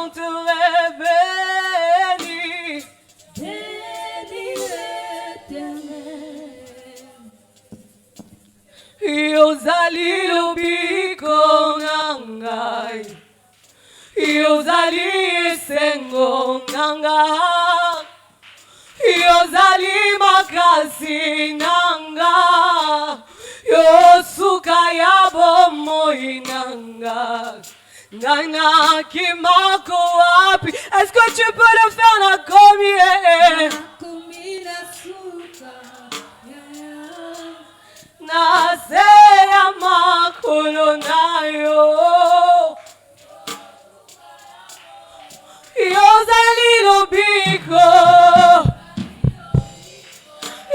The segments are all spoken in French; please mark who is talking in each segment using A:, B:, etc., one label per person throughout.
A: chanterai béni.
B: Béni l'Éternel.
A: Yozali lobiko nangai, yozali esengo nanga, yozali makasi nanga, yosuka ya bomoi nanga. Nana kimako wapi? Est-ce que tu peux le faire na komie? Naseya makolo nayo. Yozali lobiko,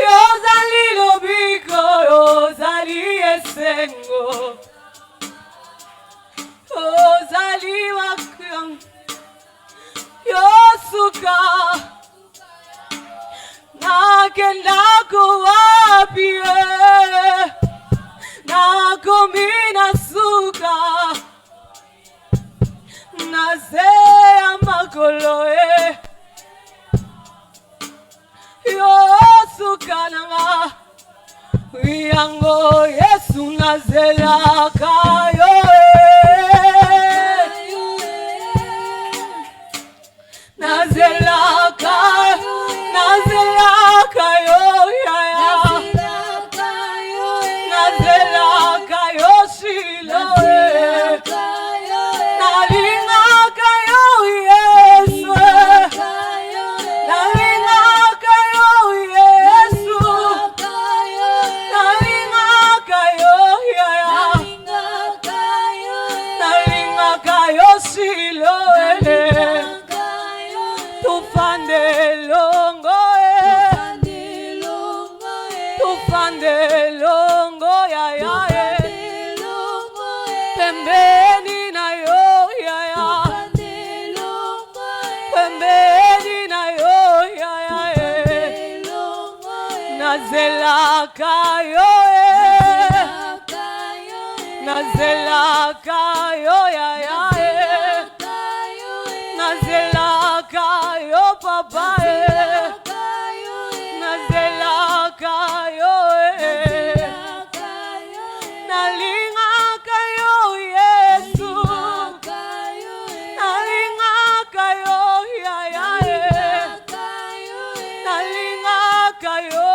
A: yozali lobiko, yozali esengo, yozali wakam, yosuka, nakenda kuwapi, nakomina suka. Naseya makolo yosuka nanga, yango Yesu nazelaka yo nazelaka, nazelaka yo yaya, nazelaka yo shilo. Nazelaka yo, nazelaka yo ya ya, nazelaka yo papa, nazelaka yo, nalingaka yo Yesu, nalingaka yo ya ya, nalingaka yo.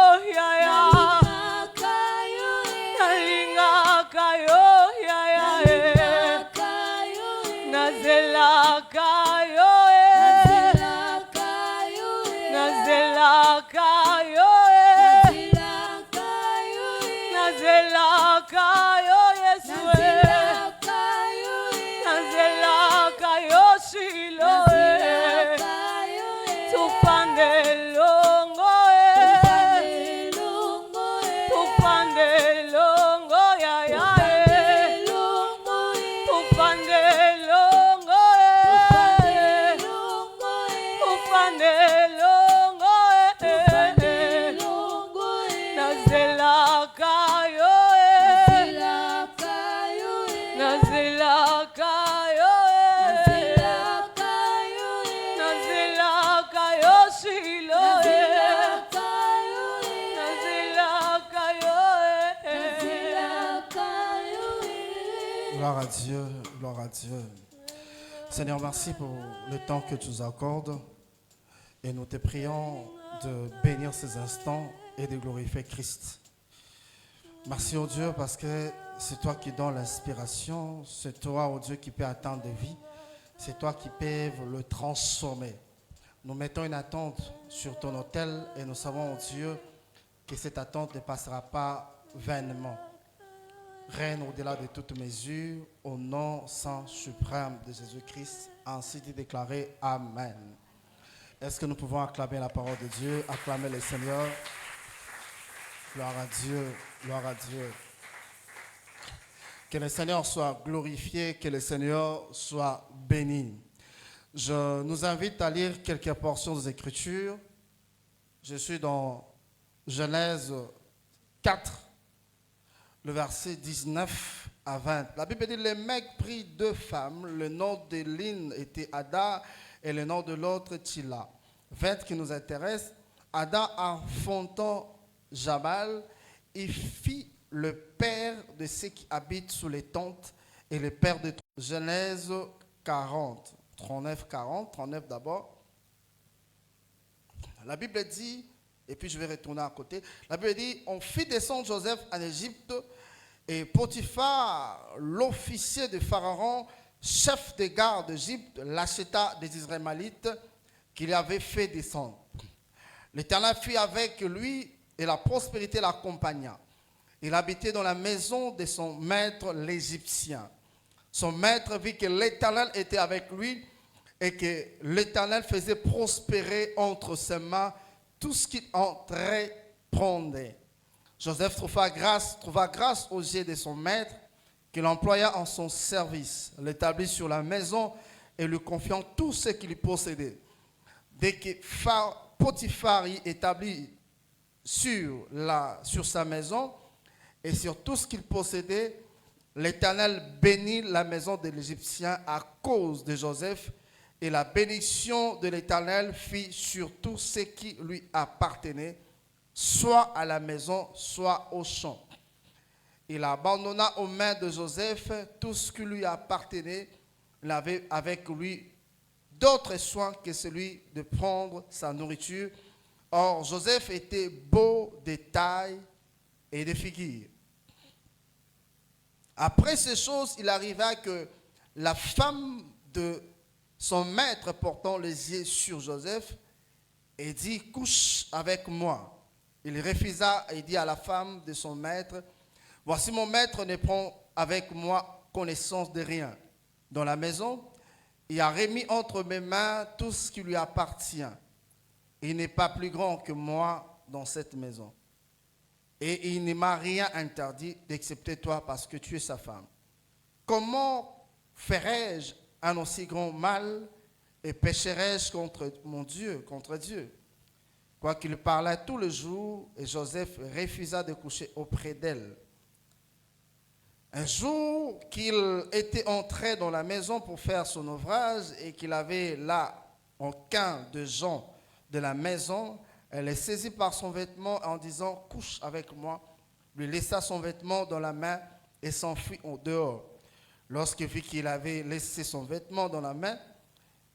C: Gloire à Dieu, gloire à Dieu. Seigneur, merci pour le temps que tu nous accordes et nous te prions de bénir ces instants et de glorifier Christ. Merci au Dieu parce que c'est toi qui donnes l'inspiration, c'est toi, au Dieu, qui peut attendre de vie, c'est toi qui peux le transformer. Nous mettons une attente sur ton autel et nous savons, au Dieu, que cette attente ne passera pas vainement. Règne au-delà de toute mesure, au nom saint suprême de Jésus-Christ, ainsi dit déclaré. Amen. Est-ce que nous pouvons acclamer la parole de Dieu, acclamer le Seigneur? Gloire à Dieu, gloire à Dieu. Que le Seigneur soit glorifié, que le Seigneur soit béni. Je nous invite à lire quelques portions des Écritures. Je suis dans Genèse 4, le verset 19 à 20. La Bible dit, les mecs prirent 2 femmes, le nom de l'une était Ada et le nom de l'autre Tila. 20 qui nous intéresse, Ada enfantant Jabal, il fit le père de ceux qui habitent sous les tentes et le père de Genèse 40, 39 d'abord. La Bible dit, et puis je vais retourner à côté, la Bible dit, on fit descendre Joseph en Égypte et Potiphar, l'officier de Pharaon, chef des gardes d'Égypte, l'acheta des Israélites qu'il avait fait descendre. L'Éternel fut avec lui et la prospérité l'accompagna. Il habitait dans la maison de son maître l'Égyptien. Son maître vit que l'Éternel était avec lui et que l'Éternel faisait prospérer entre ses mains tout ce qu'il entreprenait. Joseph trouva grâce aux yeux de son maître, qu'il employa en son service, l'établit sur la maison et lui confiant tout ce qu'il possédait. Dès que Potiphar y établit sur sa maison et sur tout ce qu'il possédait, l'Éternel bénit la maison de l'Égyptien à cause de Joseph, et la bénédiction de l'Éternel fit sur tout ce qui lui appartenait, soit à la maison, soit au champ. Il abandonna aux mains de Joseph tout ce qui lui appartenait. Il avait avec lui d'autres soins que celui de prendre sa nourriture. Or, Joseph était beau de taille et de figure. Après ces choses, il arriva que la femme de son maître, portant les yeux sur Joseph, et dit, couche avec moi. Il refusa et dit à la femme de son maître, voici mon maître ne prend avec moi connaissance de rien. Dans la maison, il a remis entre mes mains tout ce qui lui appartient. Il n'est pas plus grand que moi dans cette maison. Et il ne m'a rien interdit d'excepter toi parce que tu es sa femme. Comment ferais-je un aussi grand mal et pécherais-je contre mon Dieu, contre Dieu? Quoiqu'il parlait tout le jour, et Joseph refusa de coucher auprès d'elle. Un jour qu'il était entré dans la maison pour faire son ouvrage et qu'il avait là aucun de gens de la maison, elle est saisie par son vêtement en disant, couche avec moi, lui laissa son vêtement dans la main et s'enfuit au dehors. Lorsqu'il vit qu'il avait laissé son vêtement dans la main,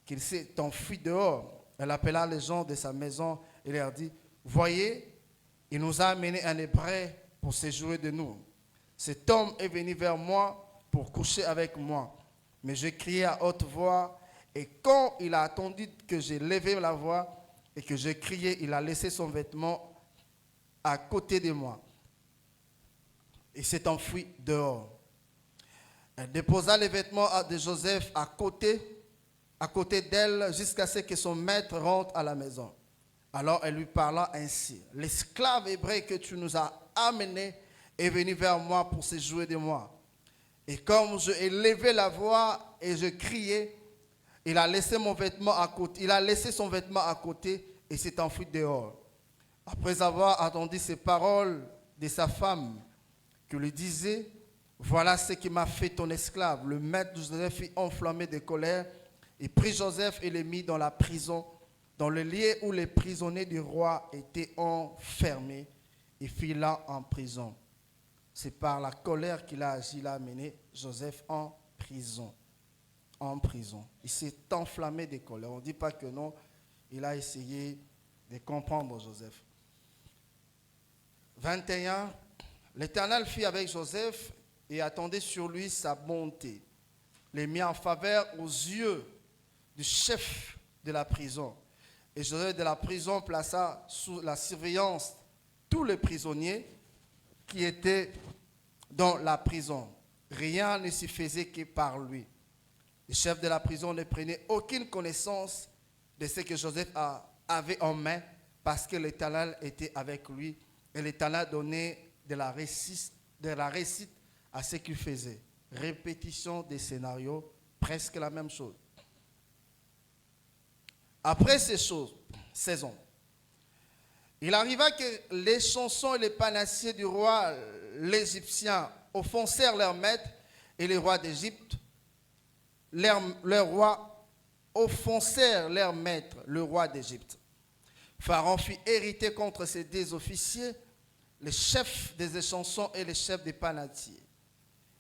C: qu'il s'est enfui dehors, elle appela les gens de sa maison et leur dit, voyez, il nous a amené un Hébreu pour se jouer de nous. Cet homme est venu vers moi pour coucher avec moi. Mais je criai à haute voix, et quand il a attendu que j'ai levé la voix et que je criais, il a laissé son vêtement à côté de moi. Il s'est enfui dehors. Elle déposa les vêtements de Joseph à côté d'elle, jusqu'à ce que son maître rentre à la maison. Alors elle lui parla ainsi, l'esclave hébreu que tu nous as amené est venu vers moi pour se jouer de moi. Et comme je ai levé la voix et je criais, il a laissé son vêtement à côté et s'est enfui dehors. Après avoir entendu ces paroles de sa femme, qui lui disait, voilà ce qui m'a fait ton esclave. Le maître de Joseph fut enflammé de colère. Il prit Joseph et le mit dans la prison, dans le lieu où les prisonniers du roi étaient enfermés. Il fit là en prison. C'est par la colère qu'il a agi, il a amené Joseph en prison. En prison. Il s'est enflammé de colère. On ne dit pas que non, il a essayé de comprendre Joseph. 21. L'Éternel fit avec Joseph et attendait sur lui sa bonté. Les mit en faveur aux yeux du chef de la prison. Et Joseph de la prison plaça sous la surveillance tous les prisonniers qui étaient dans la prison. Rien ne s'y faisait que par lui. Le chef de la prison ne prenait aucune connaissance de ce que Joseph avait en main parce que l'Éternel était avec lui et l'Éternel donnait de la réussite à ce qu'il faisait. Répétition des scénarios, presque la même chose. Après ces saisons, il arriva que les chansons et les panassiers du roi l'Égyptien offensèrent leur maître et les rois d'Égypte, leurs rois offensèrent leur maître, le roi d'Égypte. Pharaon fit hériter contre ses deux officiers, les chefs des échansons et les chefs des panatiers.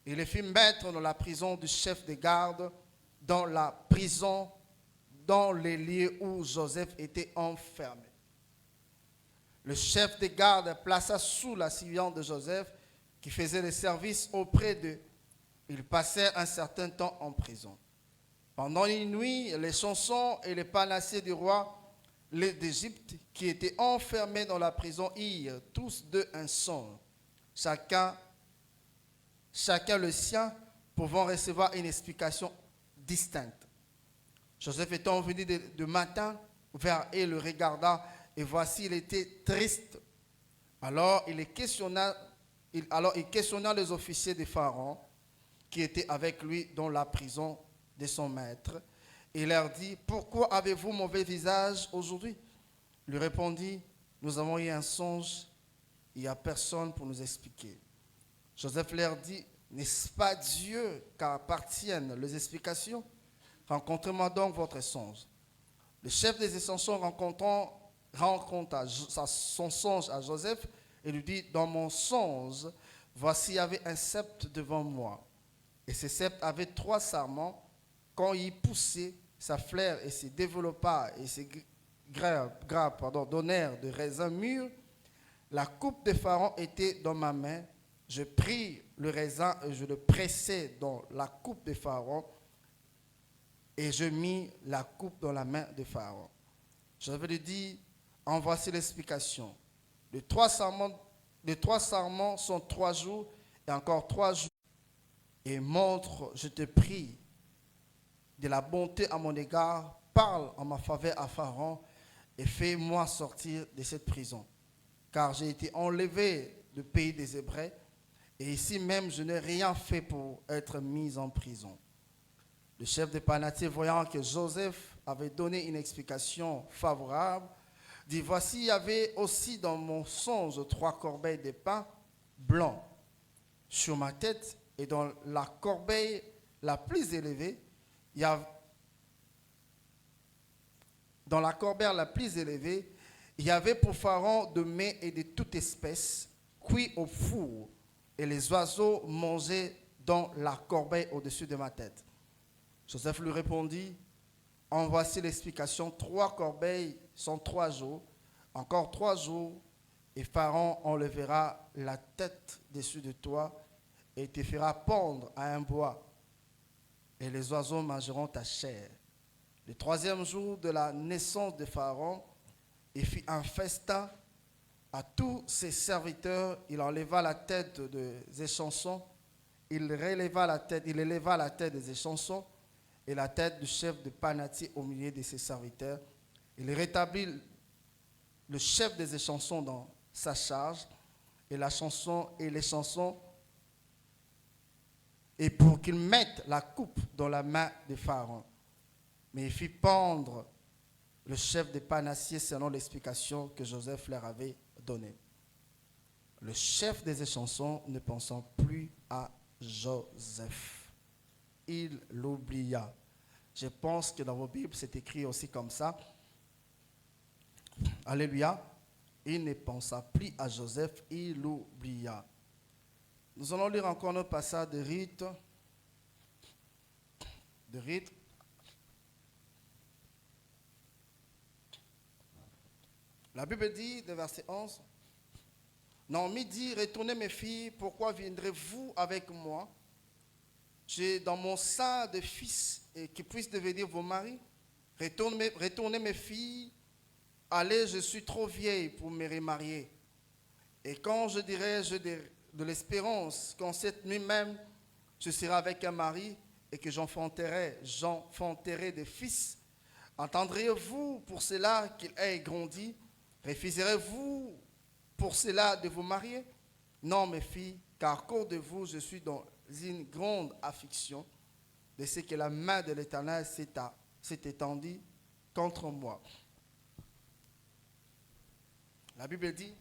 C: Il les fit mettre dans la prison du chef des gardes, dans la prison, dans les lieux où Joseph était enfermé. Le chef des gardes plaça sous la surveillance de Joseph, qui faisait le service auprès d'eux. Ils passèrent un certain temps en prison. Pendant une nuit, les chansons et les panassiers du roi d'Égypte, qui étaient enfermés dans la prison, eurent tous deux un songe, chacun le sien, pouvant recevoir une explication distincte. Joseph étant venu de matin vers eux, le regarda, et voici, il était triste. Alors il questionna les officiers de Pharaon, qui étaient avec lui dans la prison de son maître. Il leur dit, pourquoi avez-vous mauvais visage aujourd'hui? Il lui répondit, nous avons eu un songe, il n'y a personne pour nous expliquer. Joseph leur dit, n'est-ce pas Dieu qu'appartiennent les explications? Rencontrez-moi donc votre songe. Le chef des échansons rencontra son songe à Joseph et lui dit, dans mon songe, voici, il y avait un sceptre devant moi. Et ce sceptre avait 3 sarments. Quand il poussait, sa fleur et se développa et se grappes donnèrent de raisins mûrs. La coupe de Pharaon était dans ma main. Je pris le raisin et je le pressai dans la coupe de Pharaon. Et je mis la coupe dans la main de Pharaon. Je lui dis, en voici l'explication. Les 3 sarments sont 3 jours et encore 3 jours. Et montre, je te prie, de la bonté à mon égard, parle en ma faveur à Pharaon et fais-moi sortir de cette prison. Car j'ai été enlevé du pays des Hébreux et ici même je n'ai rien fait pour être mis en prison. Le chef des panatiers, voyant que Joseph avait donné une explication favorable, dit, voici, il y avait aussi dans mon songe 3 corbeilles de pain blancs sur ma tête, et dans la corbeille la plus élevée, il y avait pour Pharaon de mets et de toute espèce, cuits au four, et les oiseaux mangeaient dans la corbeille au-dessus de ma tête. Joseph lui répondit, en voici l'explication, 3 corbeilles sont 3 jours, encore 3 jours, et Pharaon enlèvera la tête dessus de toi, et te fera pendre à un bois, et les oiseaux mangeront ta chair. Le 3e jour de la naissance de Pharaon, il fit un festin à tous ses serviteurs. Il enleva la tête des échansons, il éleva la tête des échansons et la tête du chef de panatier au milieu de ses serviteurs. Il rétablit le chef des échansons dans sa charge et les chansons, et pour qu'il mette la coupe dans la main de Pharaon. Mais il fit pendre le chef des panassiers selon l'explication que Joseph leur avait donnée. Le chef des échansons ne pensant plus à Joseph, il l'oublia. Je pense que dans vos Bibles, c'est écrit aussi comme ça. Alléluia. Il ne pensa plus à Joseph, il l'oublia. Nous allons lire encore notre passage de Rite. La Bible dit, de verset 11, Naomi dit, retournez mes filles, pourquoi viendrez-vous avec moi? J'ai dans mon sein des fils qui puissent devenir vos maris. Retournez mes filles, allez, je suis trop vieille pour me remarier. Et quand je dirai de l'espérance qu'en cette nuit même, je serai avec un mari et que j'enfanterai des fils, entendrez-vous pour cela qu'il ait grandi? Refuserez-vous pour cela de vous marier? Non, mes filles, car à cause de vous, je suis dans une grande affliction de ce que la main de l'Éternel s'est étendue contre moi. La Bible dit,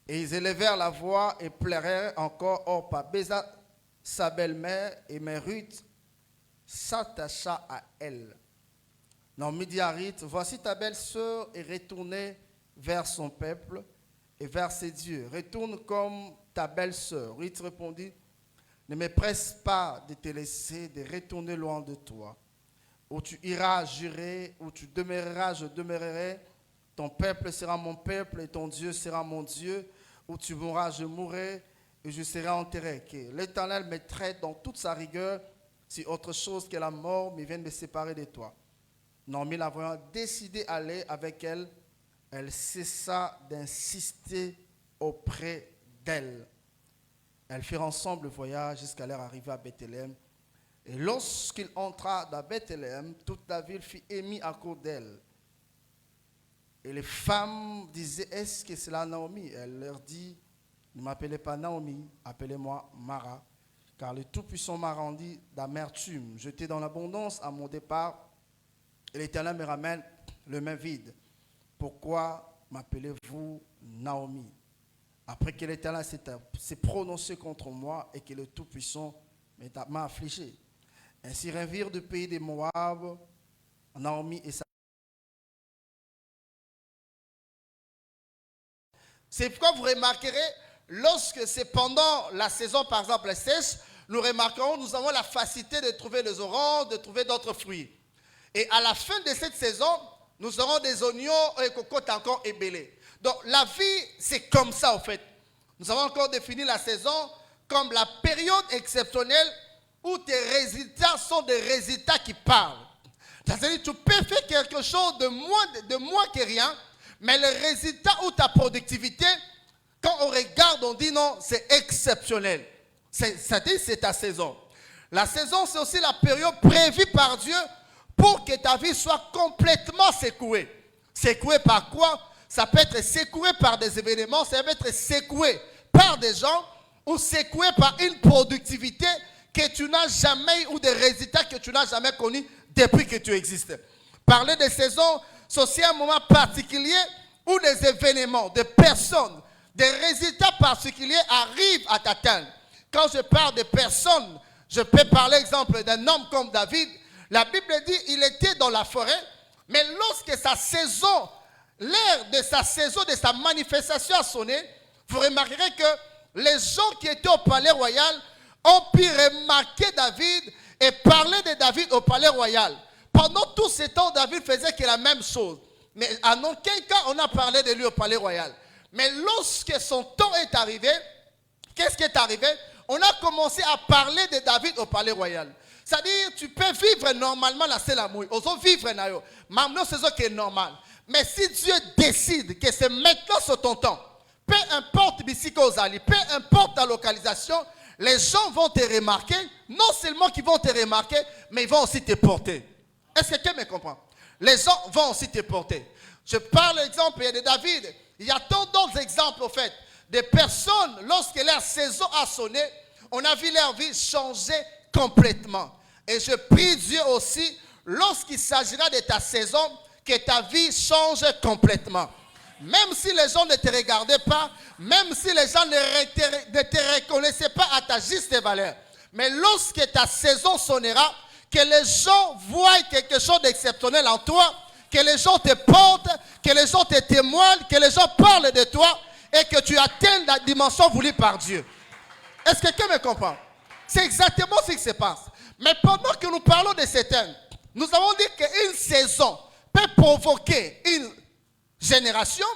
C: et ils élevèrent la voix et pleurèrent encore Orpa. sa belle-mère, et mais Ruth s'attacha à elle. Naomi dit à Ruth, voici ta belle-sœur est retournée vers son peuple et vers ses dieux. Retourne comme ta belle-sœur. Ruth répondit, ne me presse pas de te laisser, de retourner loin de toi. Où tu iras, j'irai, où tu demeureras, je demeurerai. Ton peuple sera mon peuple et ton Dieu sera mon Dieu. Où tu mourras, je mourrai et je serai enterré. Que l'Éternel me traite dans toute sa rigueur si autre chose que la mort me vient de me séparer de toi. Naomi, la voyant décidé à aller avec elle, elle cessa d'insister auprès d'elle. Elles firent ensemble le voyage jusqu'à leur arrivée à Bethléem. Et lorsqu'il entra dans Bethléem, toute la ville fut émue à cause d'elle. Et les femmes disaient, est-ce que c'est la Naomi? Elle leur dit, ne m'appelez pas Naomi, appelez-moi Mara, car le Tout-Puissant m'a rendu d'amertume. J'étais dans l'abondance à mon départ, et l'Éternel me ramène le main vide. Pourquoi m'appelez-vous Naomi? Après que l'Éternel s'est prononcé contre moi et que le Tout-Puissant m'a affligé. Ainsi revirent du pays des Moab, Naomi et sa... C'est pourquoi vous remarquerez, lorsque c'est pendant la saison, par exemple, sèche, nous remarquerons, nous avons la facilité de trouver les oranges, de trouver d'autres fruits. Et à la fin de cette saison, nous aurons des oignons et cocottes encore ébellés. Donc la vie, c'est comme ça en fait. Nous avons encore défini la saison comme la période exceptionnelle où tes résultats sont des résultats qui parlent. C'est-à-dire tu peux faire quelque chose de moins que rien, mais le résultat ou ta productivité, quand on regarde, on dit non, c'est exceptionnel. C'est-à-dire c'est ta saison. La saison, c'est aussi la période prévue par Dieu pour que ta vie soit complètement secouée. Secouée par quoi? Ça peut être secoué par des événements, ça peut être secoué par des gens ou secoué par une productivité que tu n'as jamais ou des résultats que tu n'as jamais connus depuis que tu existes. Parler de saison, c'est aussi un moment particulier où des événements, des personnes, des résultats particuliers arrivent à t'atteindre. Quand je parle de personnes, je peux parler exemple d'un homme comme David. La Bible dit qu'il était dans la forêt, mais lorsque sa saison, l'ère de sa saison, de sa manifestation a sonné, vous remarquerez que les gens qui étaient au palais royal ont pu remarquer David et parler de David au palais royal. Pendant tout ce temps, David faisait que la même chose. Mais en aucun cas, on a parlé de lui au palais royal. Mais lorsque son temps est arrivé, qu'est-ce qui est arrivé? On a commencé à parler de David au palais royal. C'est-à-dire, tu peux vivre normalement la Selamouille. Osons vivre naïo. Maintenant, c'est ce qui est normal. Mais si Dieu décide que c'est maintenant sur ton temps, peu importe peu importe ta localisation, les gens vont te remarquer. Non seulement qu'ils vont te remarquer, mais ils vont aussi te porter. Est-ce que quelqu'un me comprend? Les gens vont aussi te porter. Je parle l'exemple de David. Il y a tant d'autres exemples, au fait. Des personnes, lorsque leur saison a sonné, on a vu leur vie changer complètement. Et je prie Dieu aussi, lorsqu'il s'agira de ta saison, que ta vie change complètement. Même si les gens ne te regardaient pas, même si les gens ne te reconnaissaient pas à ta juste valeur. Mais lorsque ta saison sonnera, que les gens voient quelque chose d'exceptionnel en toi, que les gens te portent, que les gens te témoignent, que les gens parlent de toi et que tu atteignes la dimension voulue par Dieu. Est-ce que quelqu'un me comprend? C'est exactement ce qui se passe. Mais pendant que nous parlons de ces thèmes, nous avons dit qu'une saison peut provoquer une génération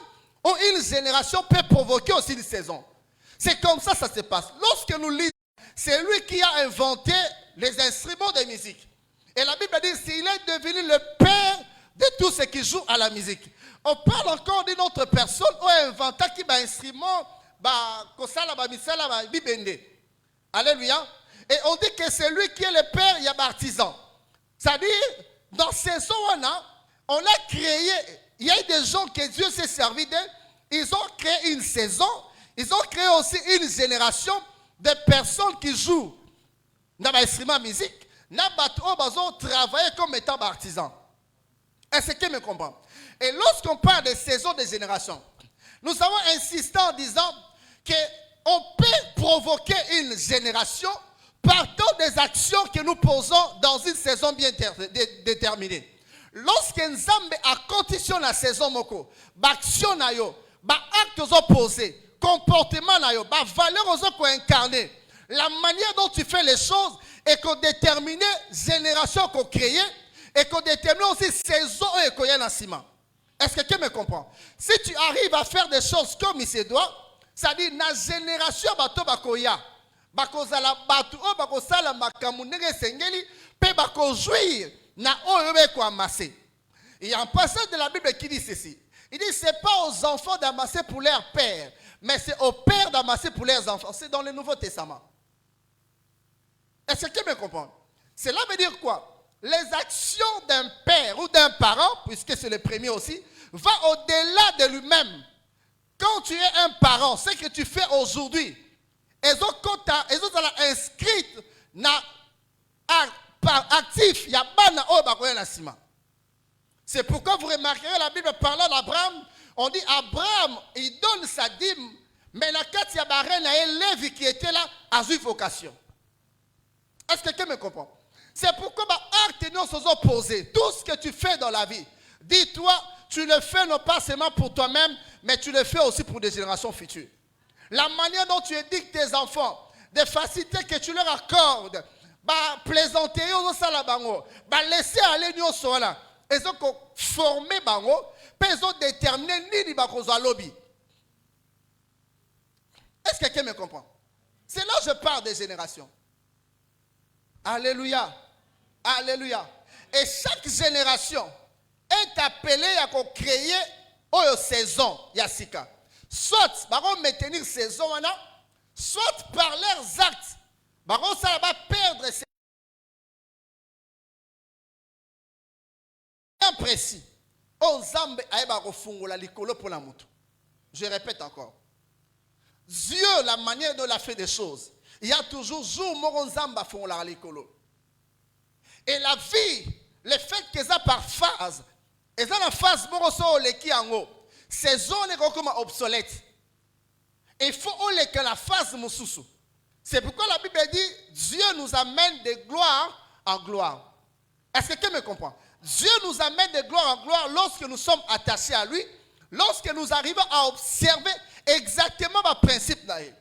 C: ou une génération peut provoquer aussi une saison. C'est comme ça ça se passe. Lorsque nous lisons, c'est lui qui a inventé les instruments de musique. Et la Bible dit qu'il est devenu le père de tous ceux qui jouent à la musique. On parle encore d'une autre personne qui a inventé qui a un instrument, alléluia. Et on dit que c'est lui qui est le père, il y a artisan. C'est-à-dire, dans ces zones-là, on a créé, il y a des gens que Dieu s'est servi d'eux, ils ont créé une saison, ils ont créé aussi une génération de personnes qui jouent dans l'instrument musique, ils ont travaillé comme étant artisans. Est-ce que me comprend? Et lorsqu'on parle de saison de génération, nous avons insisté en disant qu'on peut provoquer une génération partons des actions que nous posons dans une saison bien déterminée. Lorsque Nzambe a conditionné la saison moko, action na yo, acte opposés, comportement na yo, valeur aux incarné, la manière dont tu fais les choses et qu'on détermine génération qu'on crée et qu'on détermine aussi saison et qu'on y a ciment. Est-ce que tu me comprends? Si tu arrives à faire des choses comme il se doit, ça dit na génération bato bakoya, bakozala batu o bakosala makamu ndenge sengeli pe bakozouir na oyo ko amasser. Il y a un passage de la Bible qui dit ceci. Il dit c'est pas aux enfants d'amasser pour leur père, mais c'est aux pères d'amasser pour leurs enfants. C'est dans le Nouveau Testament. Est-ce que tu me comprends? Cela veut dire quoi? Les actions d'un père ou d'un parent, puisque c'est le premier aussi, va au-delà de lui-même. Quand tu es un parent, ce que tu fais aujourd'hui, ils ont inscrit par actif, il y a bana o bakoya na sima. C'est pourquoi vous remarquerez la Bible parlant d'Abraham, on dit Abraham, il donne sa dîme, mais la carte ya barène a Lévi qui était là à une vocation. Est-ce que quelqu'un me comprend? C'est pourquoi acte nous sommes opposés. Tout ce que tu fais dans la vie, dis-toi, tu le fais non pas seulement pour toi-même, mais tu le fais aussi pour des générations futures. La manière dont tu éduques tes enfants, des facilités que tu leur accordes, plaisanter aux salabango, laisser aller nous sola, ils ont formé bango, puis ils ont déterminé ni bakozo lobby. Est-ce que quelqu'un me comprend? C'est là que je parle des générations. Alléluia. Alléluia. Et chaque génération est appelée à créer une saison yasika. Soit baron maintenir saison soit par leurs actes baron ça va perdre ses précis. Ozambe aeba kofungola likolo pour la mutu. Je répète encore. Dieu, la manière dont il a fait des choses, il y a toujours jour moronzamba fungola likolo. Et la vie, le fait que ça par phase, et ça la phase moroso le qui en haut, saison est comme obsolète. Il faut que la phase mususu. C'est pourquoi la Bible dit Dieu nous amène de gloire en gloire. Est-ce que tu me comprends? Dieu nous amène de gloire en gloire lorsque nous sommes attachés à lui, lorsque nous arrivons à observer exactement le principe d'Aïe.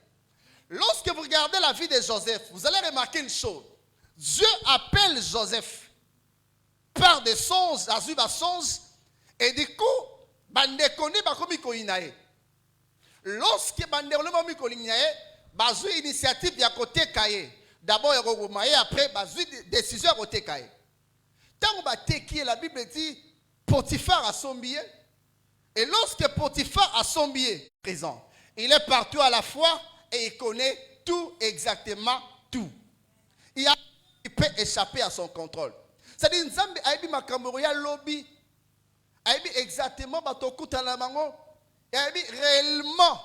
C: Lorsque vous regardez la vie de Joseph, vous allez remarquer une chose. Dieu appelle Joseph par des songes, Azuba songe, et du coup, bandekoni bakomi koinae. Lorsque bandekoni bakomi koinae, bazu initiative ya côté kaye. D'abord il après bazu décision à côté kaye. Tant que la Bible dit Potiphar a son billet. Et lorsque Potiphar a son billet présent, il est partout à la fois et il connaît tout, exactement tout. Il peut échapper à son contrôle. C'est-à-dire, Nzambe aibi makamoroya lobby, aibi exactement batokuta na bango, aibi réellement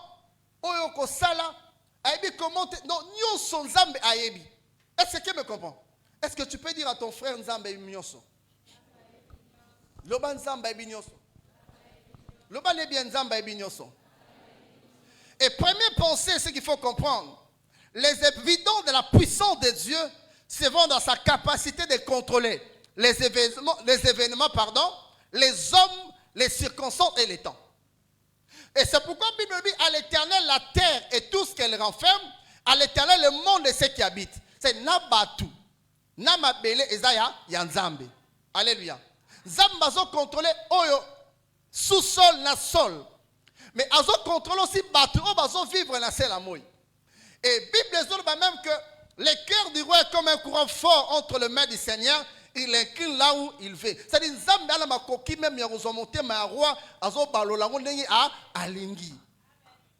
C: oyoko sala, aibi comment non nyonso Nzambe aibi. Est-ce que tu me comprends? Est-ce que tu peux dire à ton frère Nzambe aibi nyonso? Loba Nzambe aibi nyonso. Loba le bien Nzambe aibi nyonso. Et première pensée, ce qu'il faut comprendre, les évidents de la puissance de Dieu se vont dans sa capacité de contrôler les événements, les hommes, les circonstances et les temps. Et c'est pourquoi la Bible dit à l'Éternel la terre et tout ce qu'elle renferme, à l'Éternel le monde et ceux qui habitent. C'est Nabatu, Namabele Ezaya Yanzambe. Alléluia. Zambazo contrôler Oyo sous-sol na sol. Mais azo contrôle aussi Batu, Obazo vivre na Selamoy. Et Bible dit même que le cœur du roi est comme un courant fort entre les mains du Seigneur. Il incline là où il veut. C'est-à-dire, Nzambe ala makoki même yarozomonte ma roi azo balolango ndenge a alingi.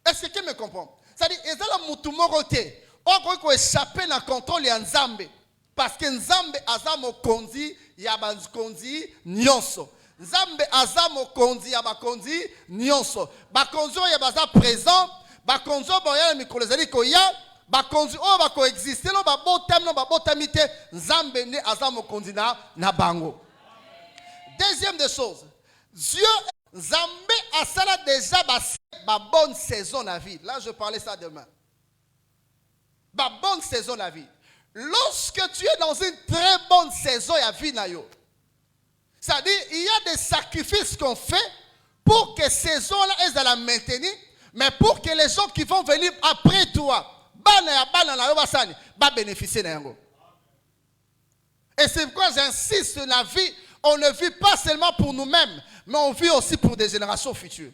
C: Est-ce que tu me comprends? C'est-à-dire, ezala mutu morote. On peut échapper na contrôle ya Nzambe parce que Nzambe aza mokonzi ya bakonzi nyonso. Nzambe aza mokonzi ya bakonzi nyonso. Bakonzo ya baza présent, bakonzo boya mikolo zali koya. Bakonzi o ba coexister no ba botam no ba botamite Nzambe ne azamo konzina na bango. Deuxième des choses, Dieu Nzambe a sala déjà ba bonne saison la vie. Là je parlais ça demain. Ba bonne saison la vie. lorsque tu es dans une très bonne saison, il y a vie na yo. C'est-à-dire, il y a des sacrifices qu'on fait pour que ces saison-là, elles la maintenir, mais pour que les gens qui vont venir après toi, bénéficier de yango. Et c'est pourquoi j'insiste sur la vie. On ne vit pas seulement pour nous-mêmes, mais on vit aussi pour des générations futures.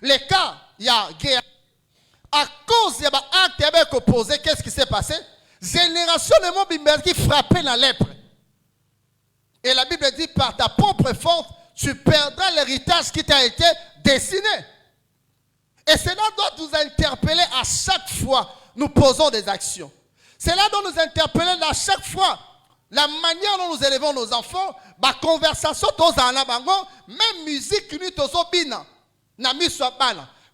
C: Les cas, il y a guerre. À cause de l'acte opposé, qu'est-ce qui s'est passé? Génération de mon bimber qui frappait la lèpre. Et la Bible dit, par ta propre faute, tu perdras l'héritage qui t'a été destiné. Et cela doit nous interpeller à chaque fois nous posons des actions. Cela doit nous interpeller à chaque fois. La manière dont nous élevons nos enfants, la conversation, même musique, nous bina,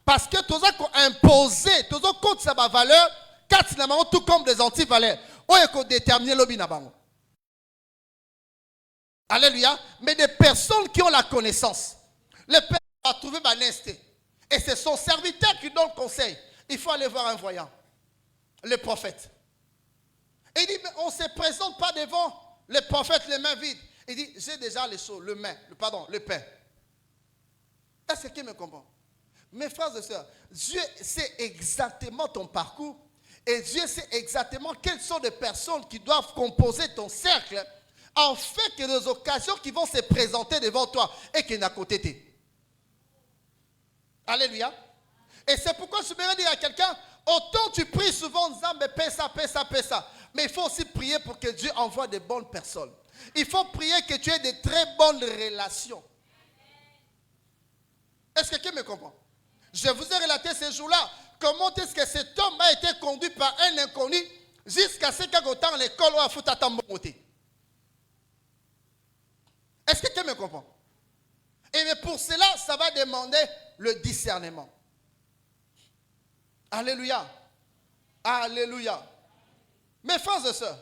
C: parce que tous imposé, tous compte sa valeur, tout comme des anti-valeurs. On est déterminé le bina bango. Alléluia. Mais des personnes qui ont la connaissance, le Père a trouvé Banesté. Et c'est son serviteur qui donne le conseil. Il faut aller voir un voyant, le prophète. Et il dit, mais on ne se présente pas devant le prophète les mains vides. Il dit, j'ai déjà les choses, le pain. Est-ce que me comprend? Mes frères et sœurs, Dieu sait exactement ton parcours et Dieu sait exactement quelles sont les personnes qui doivent composer ton cercle en fait que les occasions qui vont se présenter devant toi et qui n'à côté de toi. Alléluia. Et c'est pourquoi je voudrais dire à quelqu'un, autant tu pries souvent en disant, mais paie ça. Mais il faut aussi prier pour que Dieu envoie de bonnes personnes. Il faut prier que tu aies de très bonnes relations. Est-ce que quelqu'un me comprend? Je vous ai relaté ce jour-là, comment est-ce que cet homme a été conduit par un inconnu jusqu'à ce qu'il y ait l'école où il faut attendre monter. Est-ce que quelqu'un me comprend? Et mais pour cela, ça va demander le discernement. Alléluia. Alléluia. Mes frères et sœurs,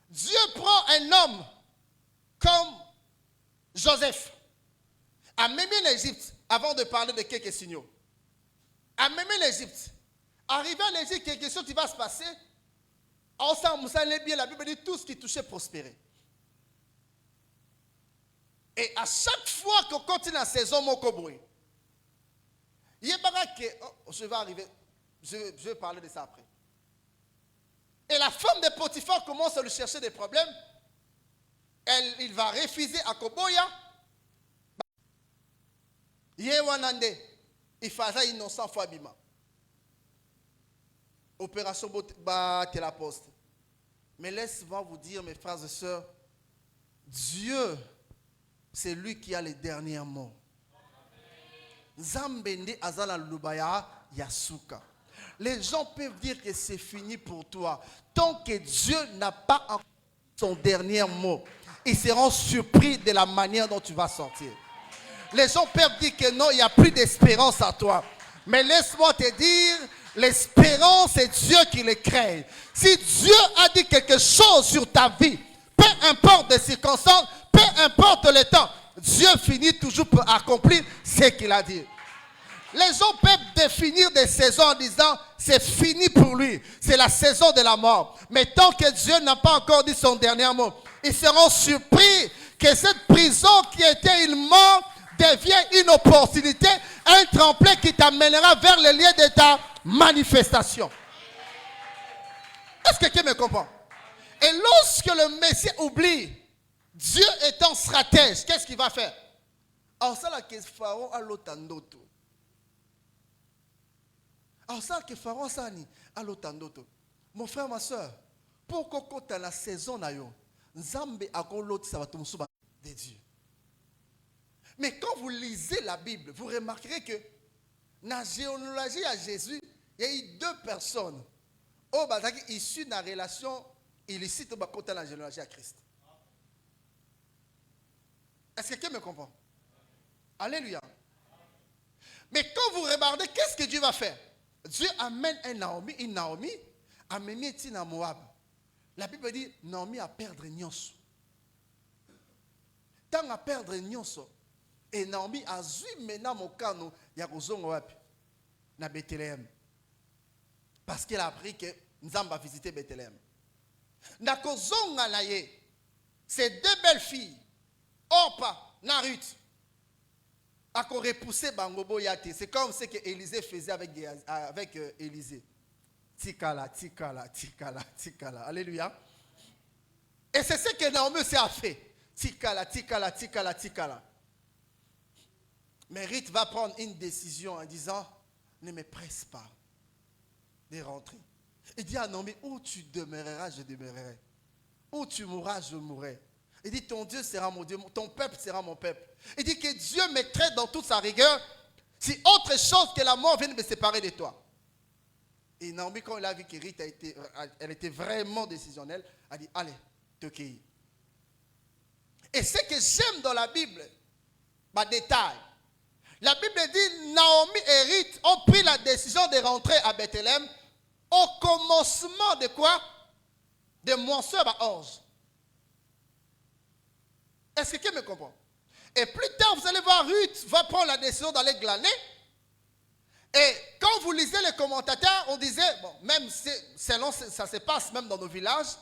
C: Dieu prend un homme comme Joseph, a même l'Égypte, avant de parler de quelques signaux. A même l'Égypte. Arrivé à l'Égypte, quelque chose qui va se passer. Ensemble, la Bible dit tout ce qui touchait prospérer. Et à chaque fois qu'on continue la saison, mon cowboy, il y a je vais arriver, je vais parler de ça après. Et la femme de Potiphar commence à lui chercher des problèmes. Il va refuser à Koboya. Yewanande, il faisait innocent fois bima. Opération batte la poste. Mais laisse-moi vous dire, mes frères et sœurs, Dieu, c'est lui qui a les derniers mots. Zambende azala lubaya yasuka. Les gens peuvent dire que c'est fini pour toi. Tant que Dieu n'a pas encore son dernier mot, ils seront surpris de la manière dont tu vas sortir. Les gens peuvent dire que non, il n'y a plus d'espérance à toi. Mais laisse-moi te dire, l'espérance, c'est Dieu qui le crée. Si Dieu a dit quelque chose sur ta vie, peu importe les circonstances, peu importe le temps, Dieu finit toujours par accomplir ce qu'il a dit. Les gens peuvent définir des saisons en disant c'est fini pour lui, c'est la saison de la mort. Mais tant que Dieu n'a pas encore dit son dernier mot, ils seront surpris que cette prison qui était une mort devient une opportunité, un tremplin qui t'amènera vers le lieu de ta manifestation. Est-ce que quelqu'un me comprend? Et lorsque le Messie oublie, Dieu étant stratège, qu'est-ce qu'il va faire? Alors ça, la question Pharaon a l'autandoto. Alors ça, que Pharaon sani a l'autandoto. Mon frère, ma soeur, pour qu'on compte la saison nayo, Nzambe a l'autre sabatumsuba de Dieu. Mais quand vous lisez la Bible, vous remarquerez que dans la généalogie à Jésus, il y a eu deux personnes issues de la relation illicite au côté de la généalogie à Christ. Est-ce que quelqu'un me comprend? Alléluia. Mais quand vous regardez, qu'est-ce que Dieu va faire? Dieu amène une Naomi, amène une Moab. La Bible dit, Naomi a perdu Nyonso. Tant à perdre Nyonso, et Naomi a vu maintenant mon canon, il y a na Bethléem. Parce qu'elle a appris que Nzamba va visiter Bethléem. Nakozonga na ye. Ces deux belles filles, Orpa, na Ruth, ako repousser bangobo yate. C'est comme ce que Élisée faisait avec Élisée. Tikala, tikala, tikala, tikala. Alléluia. Et c'est ce que Naomi aussi a fait. Tikala, tikala, tikala, tikala. Mais Ruth va prendre une décision en disant, ne me presse pas de rentrer. Il dit à Naomi, où tu demeureras, je demeurerai. Où tu mourras, je mourrai. Il dit, ton Dieu sera mon Dieu, ton peuple sera mon peuple. Il dit que Dieu me traite dans toute sa rigueur, si autre chose que la mort vient de me séparer de toi. Et Naomi, quand il a vu que Ruth elle était vraiment décisionnelle, elle a dit, allez, te cueillir. Et ce que j'aime dans la Bible, détail. La Bible dit, Naomi et Ruth ont pris la décision de rentrer à Bethléem au commencement de quoi? De moissons à orge. Est-ce que quelqu'un me comprend? Et plus tard, vous allez voir, Ruth va prendre la décision d'aller glaner. Et quand vous lisez les commentateurs, on disait, bon, même selon ça se passe même dans nos villages,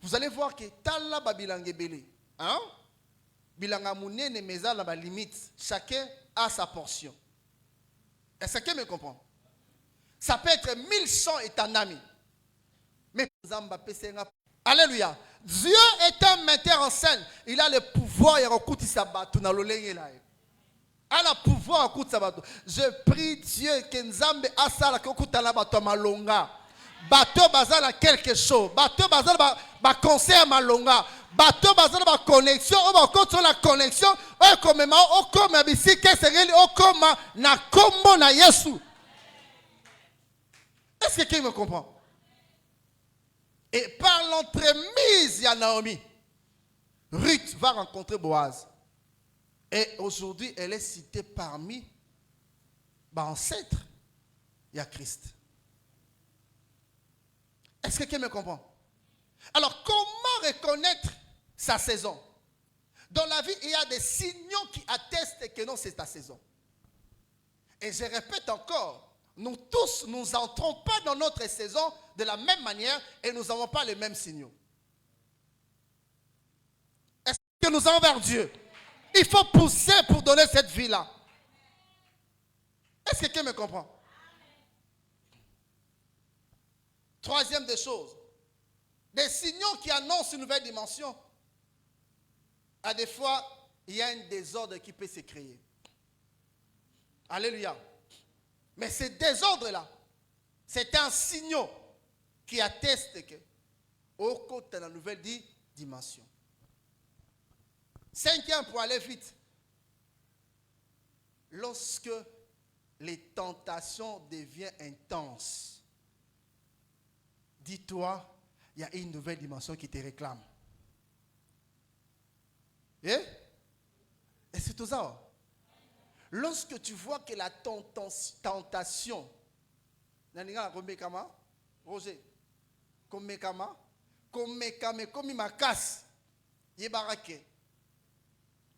C: vous allez voir que Tala Babilange Bele, hein? Bilanga Mounene Meza la limite, chacun a sa portion. Est-ce que quelqu'un me comprend? Ça peut être 1100 et un ami. Mais alléluia. Dieu est un metteur en scène. Il a le pouvoir. Il a le pouvoir à coup de sabato. Je prie Dieu que Nzambe asala kokuta la bato malonga. Bato bazala quelque chose. Bato bazala ba conseil malonga. Bato bazala ba connexion. On va continuer la connexion. On comme ma on comme bisi kesengeli on comme na kombo na Yesu. Est-ce que quelqu'un me comprend? Et par l'entremise, il y a Naomi. Ruth va rencontrer Boaz. Et aujourd'hui, elle est citée parmi ancêtres. Il y a Christ. Est-ce que quelqu'un me comprend? Alors, comment reconnaître sa saison? Dans la vie, il y a des signaux qui attestent que non, c'est ta saison. Et je répète encore, nous tous, nous n'entrons pas dans notre saison de la même manière et nous n'avons pas les mêmes signaux. Est-ce que nous allons vers Dieu? Il faut pousser pour donner cette vie-là. Est-ce que quelqu'un me comprend? Troisième des choses, des signaux qui annoncent une nouvelle dimension. À des fois, il y a un désordre qui peut se créer. Alléluia. Mais ce désordre-là, c'est un signal qui atteste que au côté de la nouvelle dimension. Cinquième, pour aller vite. Lorsque les tentations deviennent intenses, dis-toi, il y a une nouvelle dimension qui te réclame. Et c'est tout ça. Lorsque tu vois que la tentation, Roger, comme il casse, il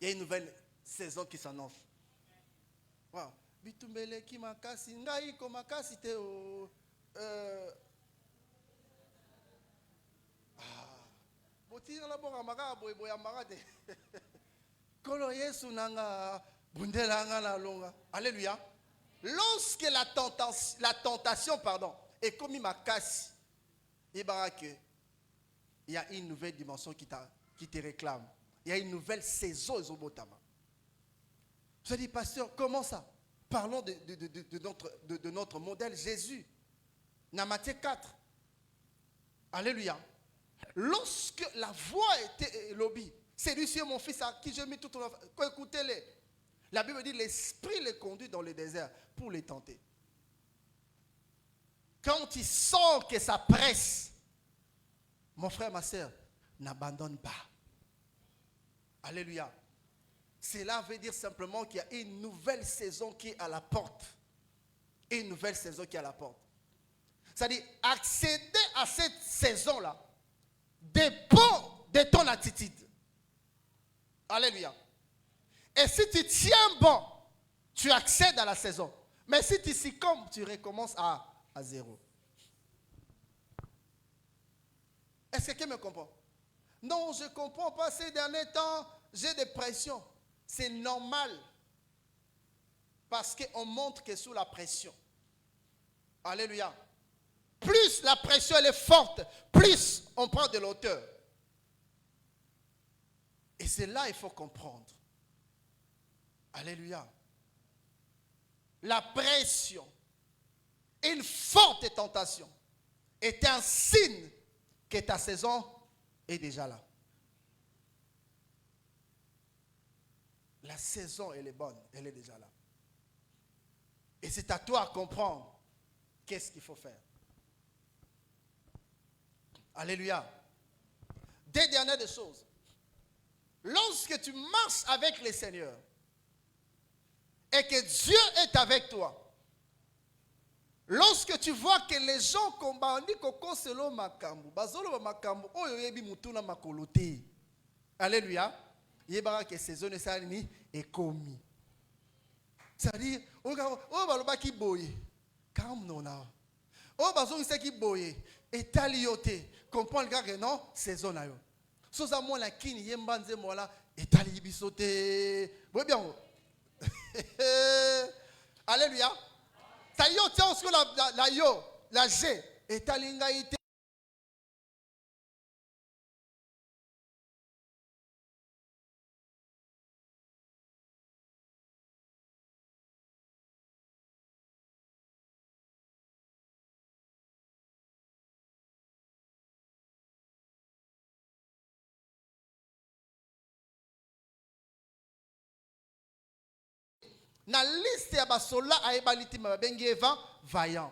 C: y a une nouvelle saison qui s'annonce. Wow. Bitumbele qui m'a cassé, ngai comme m'a cassé, botira la bonga maga boy boy amagade. Kolo Yesu nanga bundela nga longa. Alléluia. Lorsque la tentation, est comme ma casse, il y a une nouvelle dimension qui te réclame. Il y a une nouvelle saison Zobotama. Je dis, pasteur, comment ça? Parlons de notre modèle Jésus. Dans Matthieu 4. Alléluia. Lorsque la voix était lobby, c'est lui mon fils à qui je mets tout ton enfant. Écoutez-les. La Bible dit l'esprit les conduit dans le désert pour les tenter. Quand il sent que ça presse, mon frère, ma soeur, n'abandonne pas. Alléluia. Cela veut dire simplement qu'il y a une nouvelle saison qui est à la porte. Une nouvelle saison qui est à la porte. C'est-à-dire, accéder à cette saison-là dépend de ton attitude. Alléluia. Et si tu tiens bon, tu accèdes à la saison. Mais si tu succombes, tu recommences à zéro. Est-ce que quelqu'un me comprend? Non, je ne comprends pas. Ces derniers temps, j'ai des pressions. C'est normal. Parce qu'on montre que sous la pression. Alléluia. Plus la pression elle est forte, plus on prend de l'auteur. Et c'est là qu'il faut comprendre. Alléluia. La pression, une forte tentation, est un signe que ta saison est déjà là. La saison, elle est bonne, elle est déjà là. Et c'est à toi de comprendre qu'est-ce qu'il faut faire. Alléluia. Des dernières des choses. Lorsque tu marches avec le Seigneur et que Dieu est avec toi, lorsque tu vois que les gens combattent, alléluia, yebara que ces zones salini est commis. C'est-à-dire, on va qui boye, calme non là. On va se qui boye, et talioté, comprends le gars que non, c'est zone là. Sosa moi la kini yembanze moi là, et talibisoté. Oui bien. Alléluia. Ça y est, tiens, la yo, la G, et talingaïté. Na liste ya basola ayebaliti mabengi eva vaillant.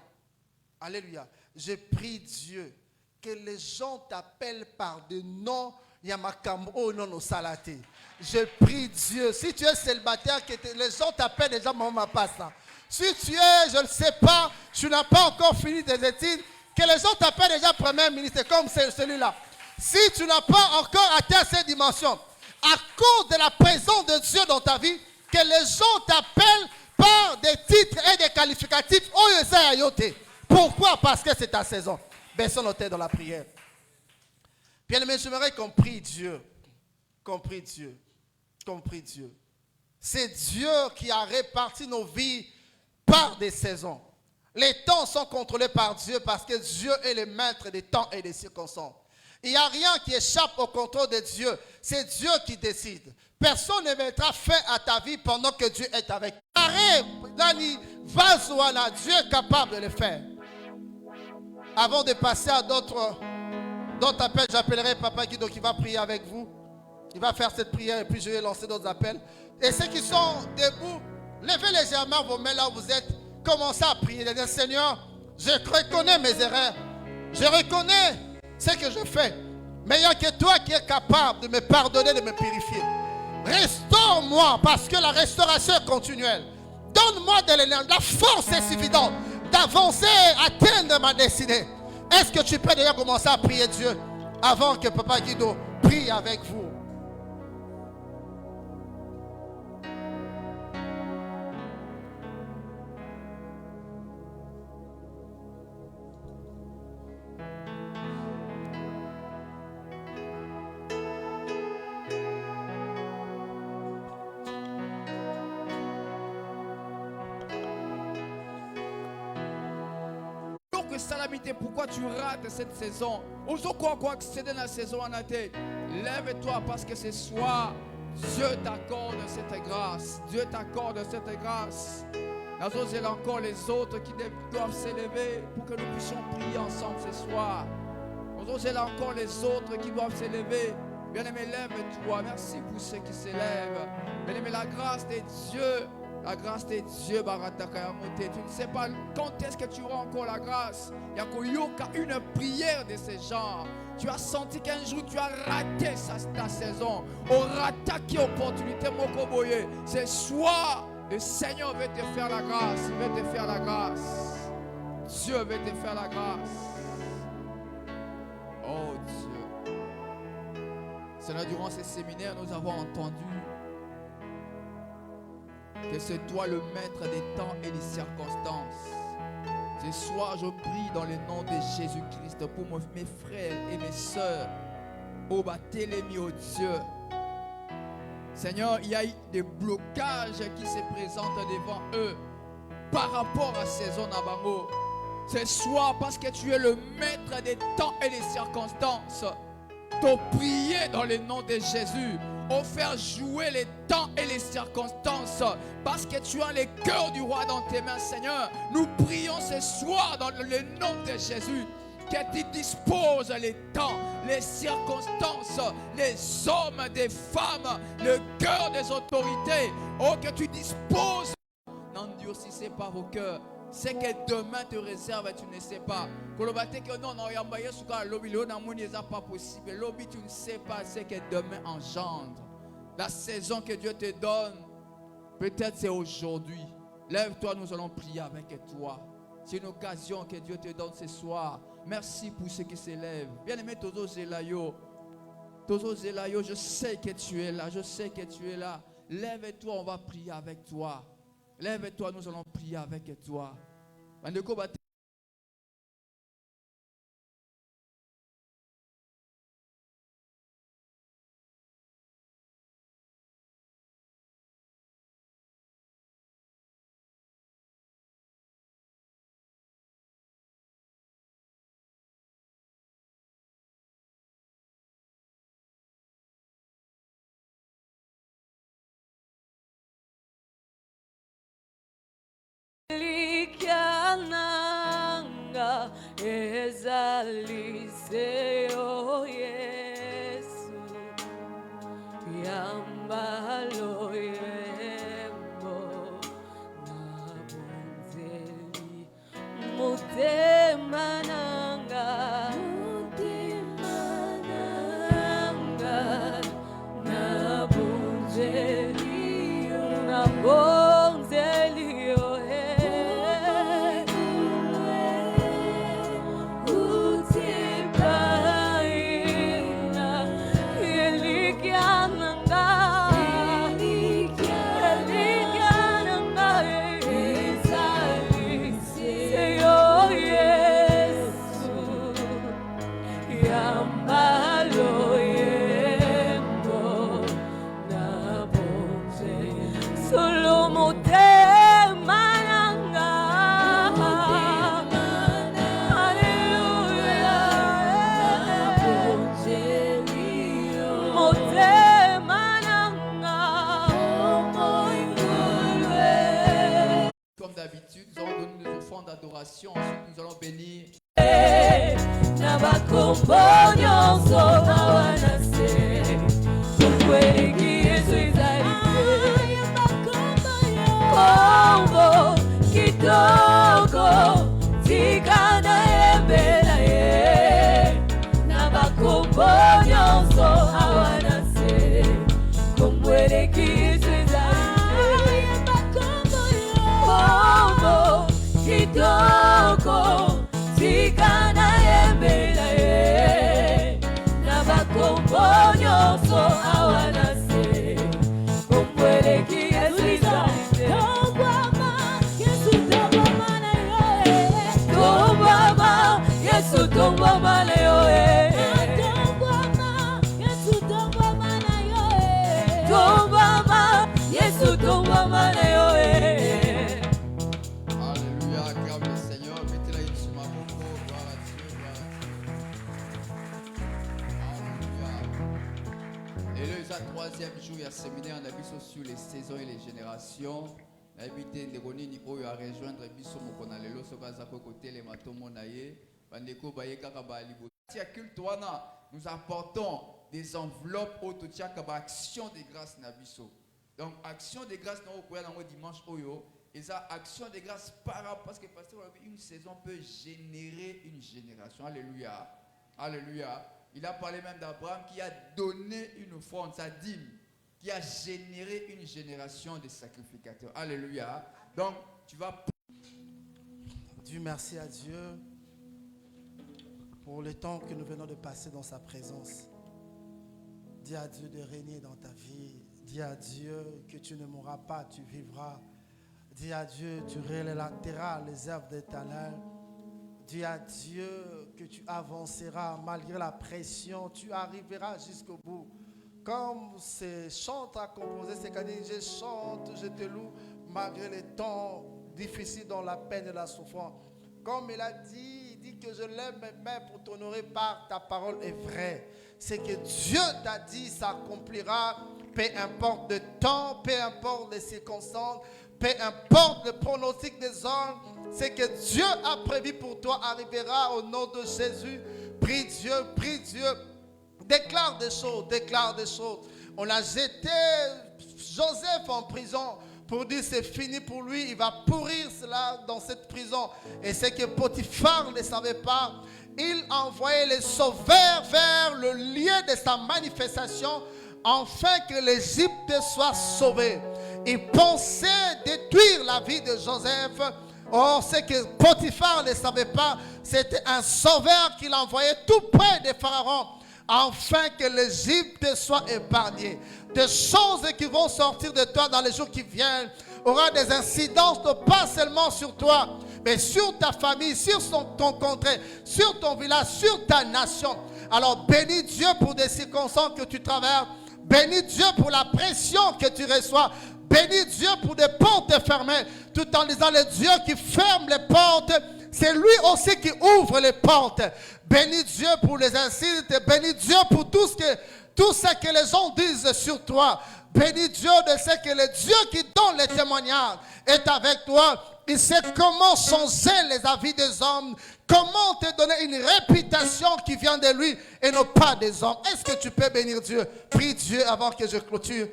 C: Alléluia. Je prie Dieu que les gens t'appellent par des noms yamakambo oh non no salate. Je prie Dieu, si tu es célibataire, que les gens t'appellent déjà maman passa. Si tu es, je ne sais pas, tu n'as pas encore fini tes études, que les gens t'appellent déjà premier ministre comme celui-là. Si tu n'as pas encore atteint cette dimension, à cause de la présence de Dieu dans ta vie, que les gens t'appellent par des titres et des qualificatifs. Pourquoi? Parce que c'est ta saison. Baissons nos têtes dans la prière. Bien-aimé, j'aimerais qu'on prie Dieu. Qu'on prie Dieu. Qu'on prie Dieu. C'est Dieu qui a réparti nos vies par des saisons. Les temps sont contrôlés par Dieu parce que Dieu est le maître des temps et des circonstances. Il n'y a rien qui échappe au contrôle de Dieu. C'est Dieu qui décide. Personne ne mettra fin à ta vie pendant que Dieu est avec toi. Dieu est capable de le faire. Avant de passer à d'autres appels, j'appellerai Papa Guido qui va prier avec vous. Il va faire cette prière et puis je vais lancer d'autres appels. Et ceux qui sont debout, levez légèrement vos mains là où vous êtes. Commencez à prier. Dites, Seigneur, je reconnais mes erreurs. Je reconnais ce que je fais. Mais il n'y a que toi qui es capable de me pardonner, de me purifier. Restaure-moi parce que la restauration est continuelle. Donne-moi de l'élan. La force est suffisante d'avancer, atteindre ma destinée. Est-ce que tu peux déjà commencer à prier Dieu avant que Papa Guido prie avec vous?
D: Pourquoi tu rates cette saison? Quoi accéder dans la saison en tête. Lève-toi parce que ce soir, Dieu t'accorde cette grâce. Dieu t'accorde cette grâce. Nous avons encore les autres qui doivent s'élever pour que nous puissions prier ensemble ce soir. Nous avons encore les autres qui doivent s'élever. Bien-aimé, lève-toi. Merci pour ceux qui s'élèvent. Bien-aimé, la grâce de Dieu. La grâce de Dieu, tu ne sais pas quand est-ce que tu auras encore la grâce. Il y a une prière de ces gens. Tu as senti qu'un jour tu as raté ta saison. On rate qui opportunité, Mokoboye. Ce soir, le Seigneur veut te faire la grâce. Il veut te faire la grâce. Dieu veut te faire la grâce. Oh Dieu. Seigneur, durant ces séminaires, nous avons entendu que c'est toi le maître des temps et des circonstances. Ce soir, je prie dans le nom de Jésus-Christ pour mes frères et mes sœurs. Oh, Télémi, oh Dieu. Seigneur, il y a eu des blocages qui se présentent devant eux par rapport à ces zones à Bango. Ce soir, parce que tu es le maître des temps et des circonstances, t'as prié dans le nom de Jésus. On faire jouer les temps et les circonstances parce que tu as le cœur du roi dans tes mains, Seigneur. Nous prions ce soir dans le nom de Jésus que tu disposes les temps, les circonstances, les hommes, des femmes, le cœur des autorités. Oh, que tu disposes. N'endurcissez pas vos cœurs. C'est que demain te réserve, tu ne sais pas. Que non, pas possible. Lobby, tu ne sais pas ce que demain engendre. La saison que Dieu te donne, peut-être c'est aujourd'hui. Lève-toi, nous allons prier avec toi. C'est une occasion que Dieu te donne ce soir. Merci pour ceux qui s'élèvent. Bien-aimé Tozo Zelayo, je sais que tu es là. Je sais que tu es là. Lève-toi, on va prier avec toi. Lève-toi, nous allons prier avec toi.
A: Likiananga ezaliseo Yesu yambalo yembo nabonzeli mutemananga nabonzeli
D: Comme d'habitude, nous allons donner nos offrandes d'adoration. Ensuite, nous allons bénir. Alléluia, acclame le Seigneur. Mettez la une sur ma bouche. Gloire à Dieu, gloire à Dieu. Alléluia. Et le troisième jour, il y a séminaire en abisso sur les saisons et les générations. Habité de Ronini Oyo à rejoindre Bisso Mokonalelo, Sokaza côté les matomo naye, Bandeko Bayeka Kabalibo. Nous apportons des enveloppes au Totiakaba action de grâce Nabiso. Donc, action de grâce dans dimanche Oyo. Et ça, action de grâce parce que une saison peut générer une génération. Alléluia. Alléluia. Il a parlé même d'Abraham qui a donné une offrande, sa dîme, qui a généré une génération de sacrificateurs. Alléluia. Donc, tu vas...
C: Dieu, merci à Dieu pour le temps que nous venons de passer dans sa présence. Dis à Dieu de régner dans ta vie. Dis à Dieu que tu ne mourras pas, tu vivras. Dis à Dieu, tu relèveras les herbes d'éternel. Dis à Dieu que tu avanceras malgré la pression, tu arriveras jusqu'au bout. Comme ces chants à composer, c'est qu'à dire je chante, je te loue malgré les temps difficiles dans la peine et la souffrance. Comme il a dit, il dit que je lève mes mains pour t'honorer par ta parole est vraie. C'est que Dieu t'a dit, s'accomplira, peu importe le temps, peu importe les circonstances, peu importe le pronostic des hommes, c'est que Dieu a prévu pour toi arrivera au nom de Jésus. Prie Dieu, prie Dieu. Déclare des choses, déclare des choses. On a jeté Joseph en prison pour dire c'est fini pour lui, il va pourrir cela dans cette prison. Et c'est que Potiphar ne savait pas. Il envoyait les sauveurs vers le lieu de sa manifestation afin que l'Égypte soit sauvée. Il pensait détruire la vie de Joseph. Or, ce que Potiphar ne savait pas, c'était un sauveur qu'il envoyait tout près de Pharaon, afin que l'Égypte soit épargnée. Des choses qui vont sortir de toi dans les jours qui viennent aura des incidences pas seulement sur toi, mais sur ta famille, sur ton contrée, sur ton village, sur ta nation. Alors bénis Dieu pour des circonstances que tu traverses. Bénis Dieu pour la pression que tu reçois. Bénis Dieu pour des portes fermées, tout en disant le Dieu qui ferme les portes, c'est lui aussi qui ouvre les portes. Bénis Dieu pour les insultes, bénis Dieu pour tout ce que les gens disent sur toi. Bénis Dieu de ce que le Dieu qui donne les témoignages est avec toi. Il sait comment changer les avis des hommes, comment te donner une réputation qui vient de lui et non pas des hommes. Est-ce que tu peux bénir Dieu? Prie Dieu avant que je clôture.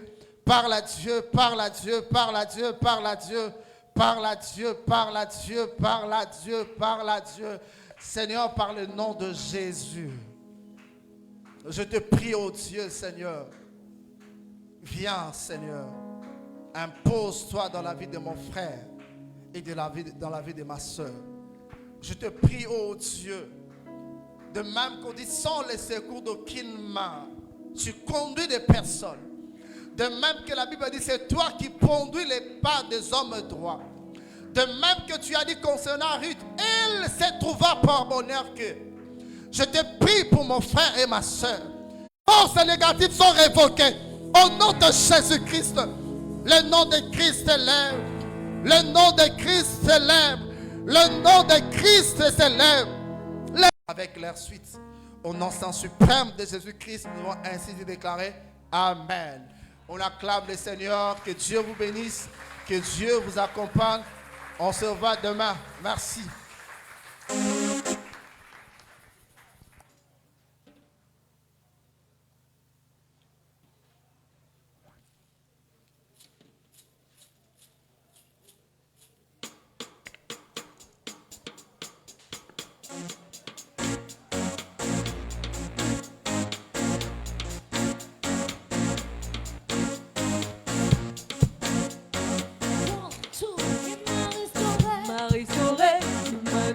C: Parle à Dieu, parle à Dieu, parle à Dieu, parle à Dieu, parle à Dieu, parle à Dieu, parle à Dieu, parle à Dieu. Seigneur, par le nom de Jésus, je te prie, oh Dieu, Seigneur, viens, Seigneur, impose-toi dans la vie de mon frère et dans la vie de ma soeur. Je te prie, oh Dieu, de même qu'on dit sans le secours d'aucune main, tu conduis des personnes. De même que la Bible dit, c'est toi qui conduis les pas des hommes droits. De même que tu as dit concernant Ruth, elle se trouva par bonheur que. Je te prie pour mon frère et ma soeur. Forces négatives sont révoquées. Au nom de Jésus-Christ, le nom de Christ s'élève. Le nom de Christ s'élève. Le nom de Christ s'élève. Avec leur suite, au nom saint suprême de Jésus-Christ, nous devons ainsi déclarer Amen. On acclame le Seigneur. Que Dieu vous bénisse. Que Dieu vous accompagne. On se revoit demain. Merci.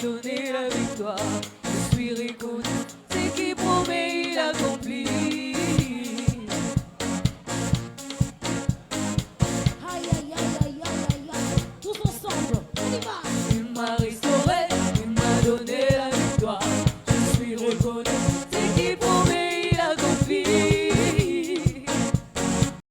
A: Donner la victoire, je suis reconnaissant.